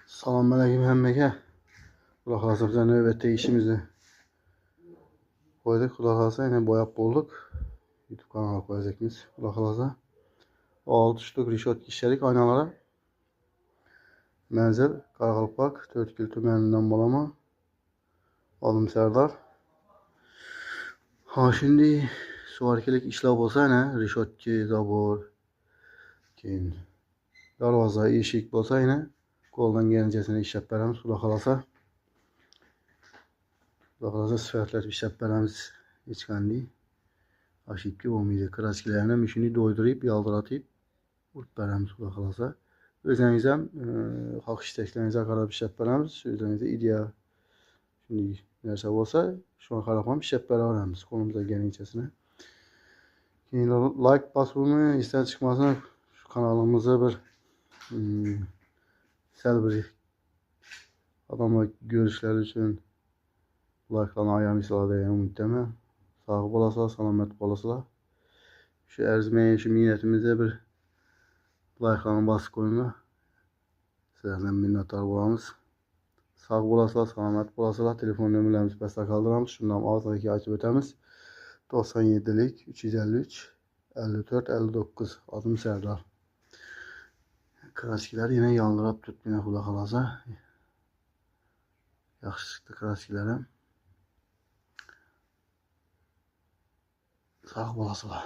Selamünaleyküm hemmeге. Kulak asabıza növbette işimizi koyduk. Kulak asa yine boyap bulduk. YouTube kanala koyacağız. Kulak asa. O 6 ştuk rişot işledik aynalara. Mənzil Qaraqalpaq 4 kil tümeninden balama. Adım Serdar. Ha şimdi suvarkilik işler olsa yine rişot ki zabor kin darvaza işik olsa yine koldan gelincesine iş yaparız. Kulak asa. Bakılacaq sifətlər işləplərimiz heç qəndi aşıbki olmayacaq. Kraskilərinə müşünü doydurub, yaldıratıb urtbərəmiz baxılacaq. Özənizəm xalq istəklərinizə qarab işləplərimiz. Özənizə ideya şimdi nəsə olsa şu an xarabam işləplərimiz kolumuza gəlincəsinə. Like basımını istər çıxmasına şu kanalımıza bir bir adamla görüşləri üçün like'larını ayırmışlar diye umutluyum. Sağ olasınlar, selamet olasınlar. Şu erzmeye, şu minnetimizde bir like'larını basıp koyun. Sizlerden minnettar olamız. Sağ olasınlar, selamet olasınlar. Telefon nömrələrimizi bəstə qaldırırıq. Şundan ağzındakı açıb ötəmiz. 97'lik 353 54 59 adım Serdar. Kraskiler yine yandırıp tutmaya kulak alasa. Yaxşı çıxdı kraskilərim. Sağ olasınlar.